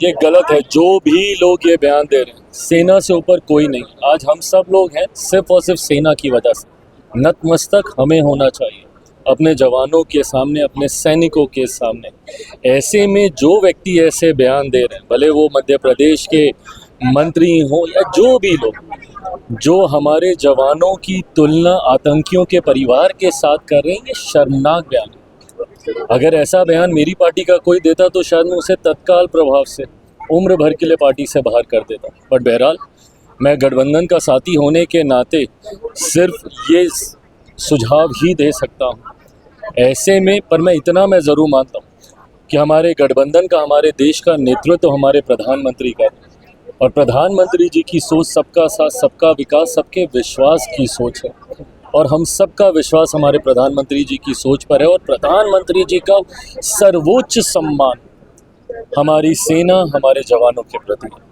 ये गलत है। जो भी लोग ये बयान दे रहे हैं, सेना से ऊपर कोई नहीं। आज हम सब लोग हैं सिर्फ और सिर्फ सेना की वजह से। नतमस्तक हमें होना चाहिए अपने जवानों के सामने, अपने सैनिकों के सामने। ऐसे में जो व्यक्ति ऐसे बयान दे रहे हैं, भले वो मध्य प्रदेश के मंत्री हों या जो भी लोग, जो हमारे जवानों की तुलना आतंकियों के परिवार के साथ कर रहे हैं, ये शर्मनाक बयान है। अगर ऐसा बयान मेरी पार्टी का कोई देता तो शायद मैं उसे तत्काल प्रभाव से उम्र भर के लिए पार्टी से बाहर कर देता। बट बहरहाल मैं गठबंधन का साथी होने के नाते सिर्फ ये सुझाव ही दे सकता हूँ ऐसे में। पर मैं इतना ज़रूर मानता हूँ कि हमारे गठबंधन का, हमारे देश का नेतृत्व हमारे प्रधानमंत्री का, और प्रधानमंत्री जी की सोच सबका साथ, सबका विकास, सबके विश्वास की सोच है। और हम सबका विश्वास हमारे प्रधानमंत्री जी की सोच पर है। और प्रधानमंत्री जी का सर्वोच्च सम्मान हमारी सेना, हमारे जवानों के प्रति है।